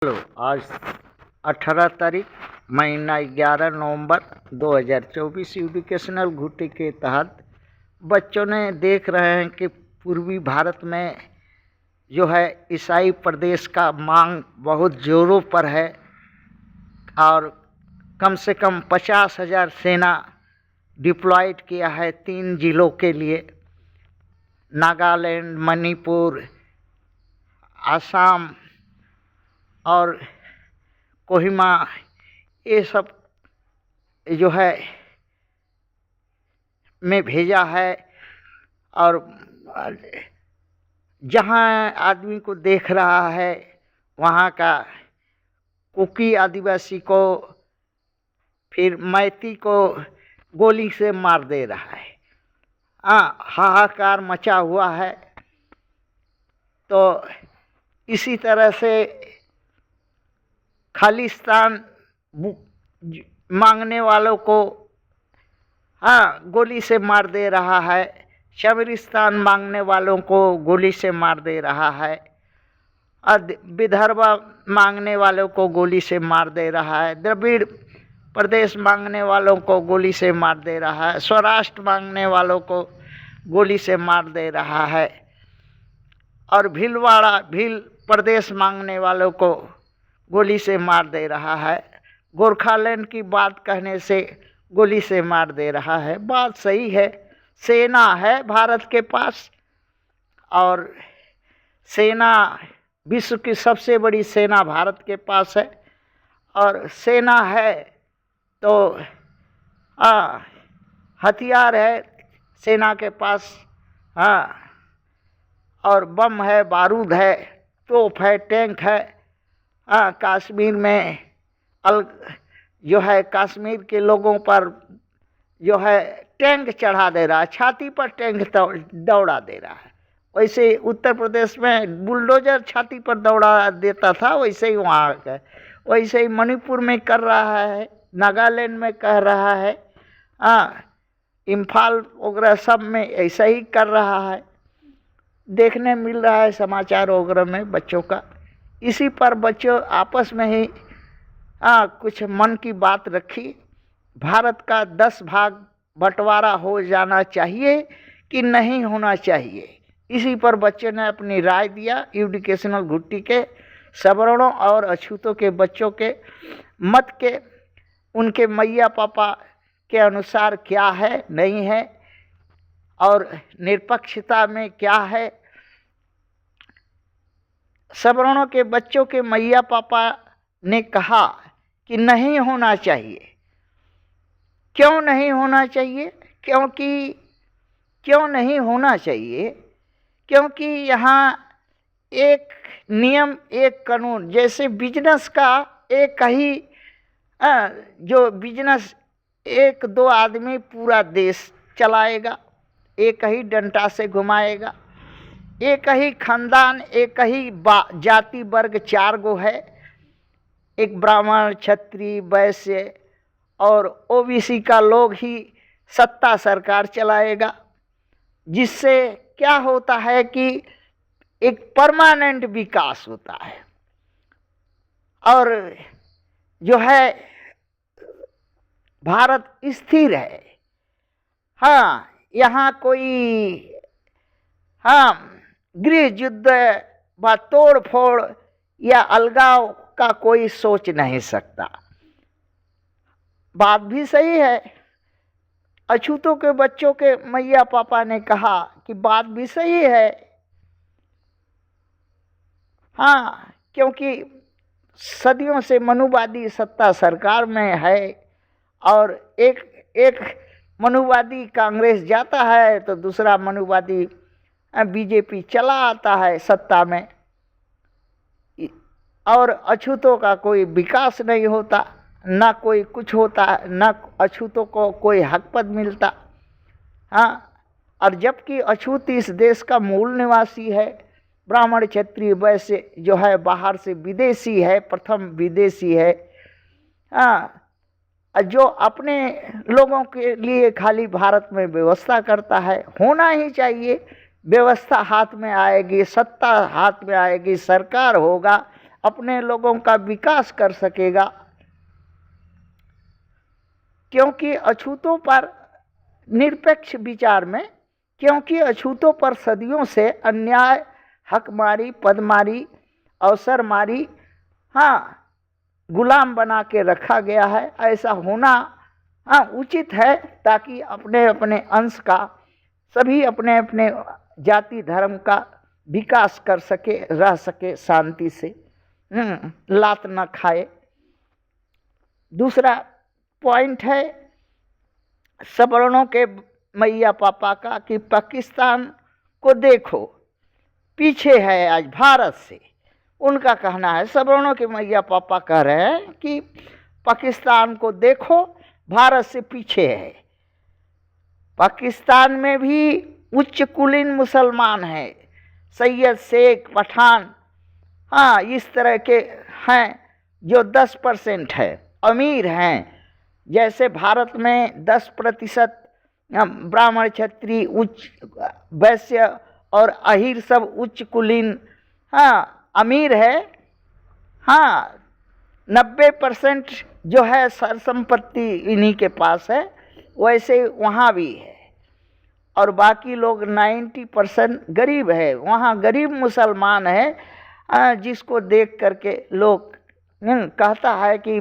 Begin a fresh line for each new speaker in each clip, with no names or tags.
Hello. आज 18 तारीख महीना 11 नवंबर 2024 एजुकेशनल घुट्टी के तहत बच्चों ने देख रहे हैं कि पूर्वी भारत में जो है ईसाई प्रदेश का मांग बहुत जोरों पर है और कम से कम 50,000 सेना डिप्लॉयड किया है 3 जिलों के लिए, नागालैंड, मणिपुर, आसाम और कोहिमा। ये सब जो है में भेजा है और जहाँ आदमी को देख रहा है वहाँ का कुकी आदिवासी को, फिर मैती को गोली से मार दे रहा है। हाहाकार मचा हुआ है। तो इसी तरह से खालिस्तान मांगने वालों को गोली से मार दे रहा है, शबरिस्तान मांगने वालों को गोली से मार दे रहा है, विदर्भ मांगने वालों को गोली से मार दे रहा है, द्रविड़ प्रदेश मांगने वालों को गोली से मार दे रहा है, स्वराष्ट्र मांगने वालों को गोली से मार दे रहा है और भील प्रदेश मांगने वालों को गोली से मार दे रहा है। गोरखालैंड की बात कहने से गोली से मार दे रहा है। बात सही है, सेना है भारत के पास और सेना विश्व की सबसे बड़ी सेना भारत के पास है और सेना है तो हथियार है सेना के पास, और बम है, बारूद है, तोप है, टैंक है। कश्मीर में जो है कश्मीर के लोगों पर जो है टैंक चढ़ा दे रहा है, छाती पर टैंक दौड़ा दे रहा है। वैसे उत्तर प्रदेश में बुलडोजर छाती पर दौड़ा देता था, वैसे ही वहाँ का, वैसे ही मणिपुर में कर रहा है, नागालैंड में कर रहा है, इम्फाल वगैरह सब में ऐसा ही कर रहा है। देखने मिल रहा है समाचार वगैरह में बच्चों का। इसी पर बच्चों आपस में ही कुछ मन की बात रखी। भारत का 10 भाग बंटवारा हो जाना चाहिए कि नहीं होना चाहिए, इसी पर बच्चों ने अपनी राय दिया। एजुकेशनल घुट्टी के सवर्णों और अछूतों के बच्चों के मत के उनके मैया पापा के अनुसार क्या है, नहीं है और निरपक्षता में क्या है। सवर्णों के बच्चों के मैया पापा ने कहा कि नहीं होना चाहिए। क्यों नहीं होना चाहिए? क्यों नहीं होना चाहिए? क्योंकि यहाँ एक नियम, एक कानून, जैसे बिजनेस का एक ही जो बिजनेस 1-2 आदमी पूरा देश चलाएगा, एक ही डंडा से घुमाएगा, एक ही खानदान, एक ही जाति वर्ग 4 गो है, एक ब्राह्मण, क्षत्रिय, वैश्य और ओबीसी का लोग ही सत्ता सरकार चलाएगा। जिससे क्या होता है कि एक परमानेंट विकास होता है और जो है भारत स्थिर है। यहाँ कोई गृह युद्ध व तोड़ फोड़ या अलगाव का कोई सोच नहीं सकता। बात भी सही है। अछूतों के बच्चों के मैया पापा ने कहा कि बात भी सही है। क्योंकि सदियों से मनुवादी सत्ता सरकार में है और एक मनुवादी कांग्रेस जाता है तो दूसरा मनुवादी बीजेपी चला आता है सत्ता में और अछूतों का कोई विकास नहीं होता, ना कोई कुछ होता, ना अछूतों को कोई हक पद मिलता। और जबकि अछूत इस देश का मूल निवासी है, ब्राह्मण, क्षत्रिय, वैश्य जो है बाहर से विदेशी है, प्रथम विदेशी है, जो अपने लोगों के लिए खाली भारत में व्यवस्था करता है। होना ही चाहिए। व्यवस्था हाथ में आएगी, सत्ता हाथ में आएगी, सरकार होगा, अपने लोगों का विकास कर सकेगा। क्योंकि अछूतों पर निरपेक्ष विचार में, क्योंकि अछूतों पर सदियों से अन्याय, हकमारी, पदमारी, अवसरमारी, हाँ, गुलाम बना के रखा गया है। ऐसा होना उचित है, ताकि अपने अपने अंश का, सभी अपने अपने जाति धर्म का विकास कर सके, रह सके शांति से, लात न खाए। दूसरा पॉइंट है सवर्णों के मैया पापा का कि पाकिस्तान को देखो, पीछे है आज भारत से। उनका कहना है, सवर्णों के मैया पापा कह रहे हैं कि पाकिस्तान को देखो, भारत से पीछे है। पाकिस्तान में भी उच्च कुलीन मुसलमान हैं, सैयद, शेख, पठान, हाँ, इस तरह के हैं जो 10% है, अमीर हैं। जैसे भारत में 10% ब्राह्मण, क्षत्रिय, उच्च वैश्य और अहीर सब उच्च कुलीन, हाँ, अमीर है। हाँ, 90% जो है सर संपत्ति इन्हीं के पास है, वैसे वहाँ भी है। और बाकी लोग 90% गरीब है। वहाँ गरीब मुसलमान है, जिसको देख करके लोग कहता है कि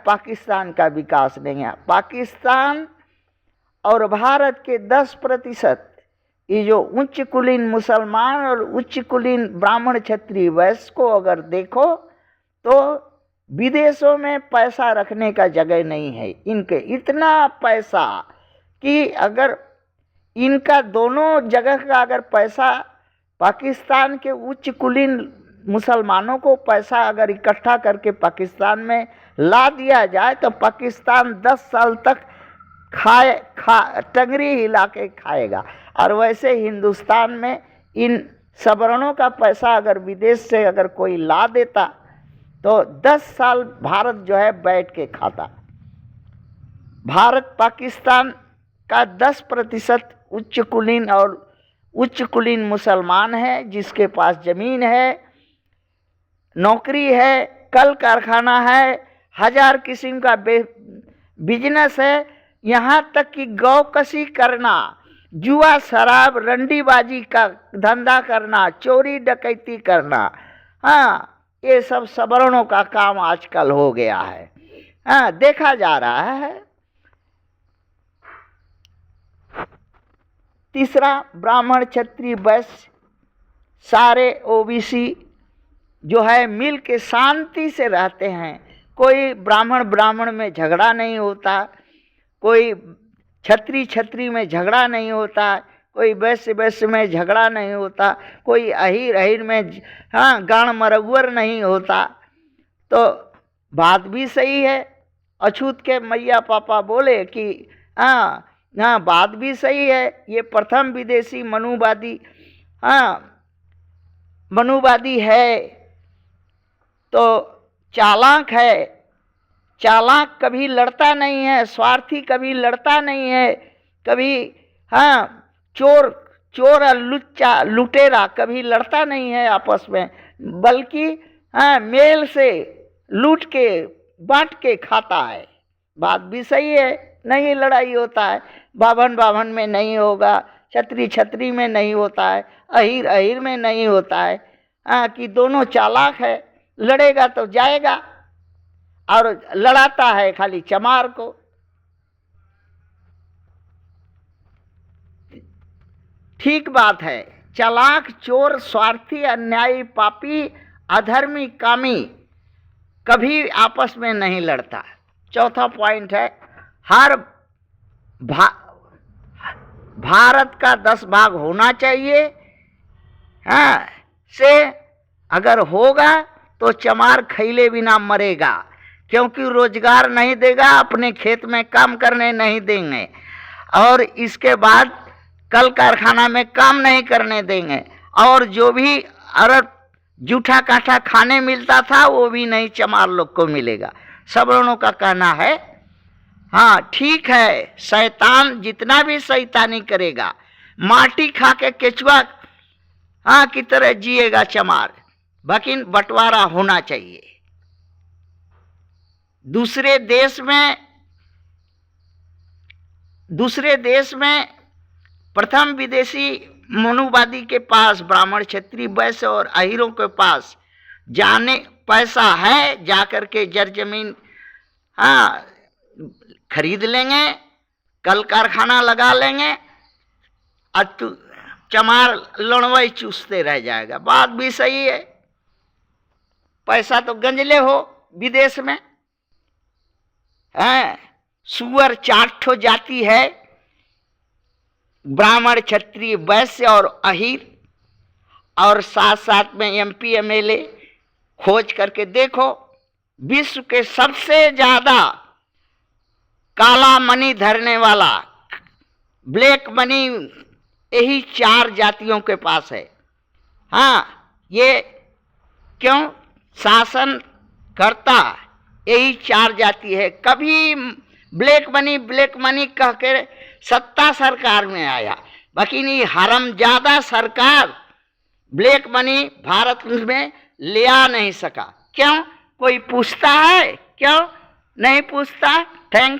पाकिस्तान का विकास नहीं है। पाकिस्तान और भारत के 10% ये जो उच्च कुलीन मुसलमान और उच्च कुलीन ब्राह्मण, क्षत्रिय, वैश्य को अगर देखो तो विदेशों में पैसा रखने का जगह नहीं है इनके। इतना पैसा कि अगर इनका दोनों जगह का अगर पैसा पाकिस्तान के उच्च कुलीन मुसलमानों को पैसा अगर इकट्ठा करके पाकिस्तान में ला दिया जाए तो पाकिस्तान 10 साल तक टंगरी हिला के खाएगा। और वैसे हिंदुस्तान में इन सवर्णों का पैसा अगर विदेश से अगर कोई ला देता तो 10 साल भारत जो है बैठ के खाता। भारत पाकिस्तान का 10% उच्च कुलीन और उच्च कुलीन मुसलमान है, जिसके पास ज़मीन है, नौकरी है, कल कारखाना है, 1000 किस्म का बिजनेस है। यहाँ तक कि गौकशी करना, जुआ, शराब, रंडीबाजी का धंधा करना, चोरी डकैती करना, हाँ, ये सब सवर्णों का काम आजकल हो गया है। हाँ, देखा जा रहा है। तीसरा, ब्राह्मण, क्षत्रिय, वैश्य सारे ओबीसी जो है मिल के शांति से रहते हैं। कोई ब्राह्मण में झगड़ा नहीं होता, कोई क्षत्रिय में झगड़ा नहीं होता, कोई वैश्य में झगड़ा नहीं होता, कोई अहीर में, हाँ, गाण मरगुअर नहीं होता। तो बात भी सही है। अछूत के मैया पापा बोले कि हाँ, बात भी सही है। ये प्रथम विदेशी मनुवादी, मनुवादी है तो चालाक है। चालाक कभी लड़ता नहीं है, स्वार्थी कभी लड़ता नहीं है, कभी चोर और लुटेरा कभी लड़ता नहीं है आपस में, बल्कि मेल से लूट के बांट के खाता है। बात भी सही है, नहीं लड़ाई होता है, बाभन में नहीं होगा, छतरी में नहीं होता है, अहीर में नहीं होता है। कि दोनों चालाक है, लड़ेगा तो जाएगा, और लड़ाता है खाली चमार को। ठीक बात है, चालाक, चोर, स्वार्थी, अन्यायी, पापी, अधर्मी, कामी कभी आपस में नहीं लड़ता। चौथा पॉइंट है, हर भारत का 10 भाग होना चाहिए। से अगर होगा तो चमार खैले बिना मरेगा, क्योंकि रोजगार नहीं देगा, अपने खेत में काम करने नहीं देंगे, और इसके बाद कल कारखाना में काम नहीं करने देंगे, और जो भी अरब जूठा काठा खाने मिलता था वो भी नहीं चमार लोग को मिलेगा। सवर्णों का कहना है, हाँ ठीक है, शैतान जितना भी शैतानी करेगा, माटी खा के केचुआ की तरह जिएगा चमार, बाकी बंटवारा होना चाहिए। दूसरे देश में प्रथम विदेशी मनुवादी के पास ब्राह्मण, क्षत्रिय, वैश्य और अहीरों के पास जाने पैसा है, जाकर के जर जमीन खरीद लेंगे, कल कारखाना लगा लेंगे, और चमार लड़वई चूसते रह जाएगा। बात भी सही है, पैसा तो गंजले हो विदेश में है। सुअर 4 ठो जाति है, ब्राह्मण, क्षत्रिय, वैश्य और अहीर। और साथ साथ में MP MLA खोज करके देखो, विश्व के सबसे ज्यादा काला मनी धरने वाला, ब्लैक मनी, यही 4 जातियों के पास है। ये क्यों? शासन करता यही 4 जाति है। कभी ब्लैक मनी कह के सत्ता सरकार में आया, बाकी नहीं, हरामजादा सरकार ब्लैक मनी भारत में ले आ नहीं सका। क्यों? कोई पूछता है? क्यों नहीं पूछता? थैंक्स।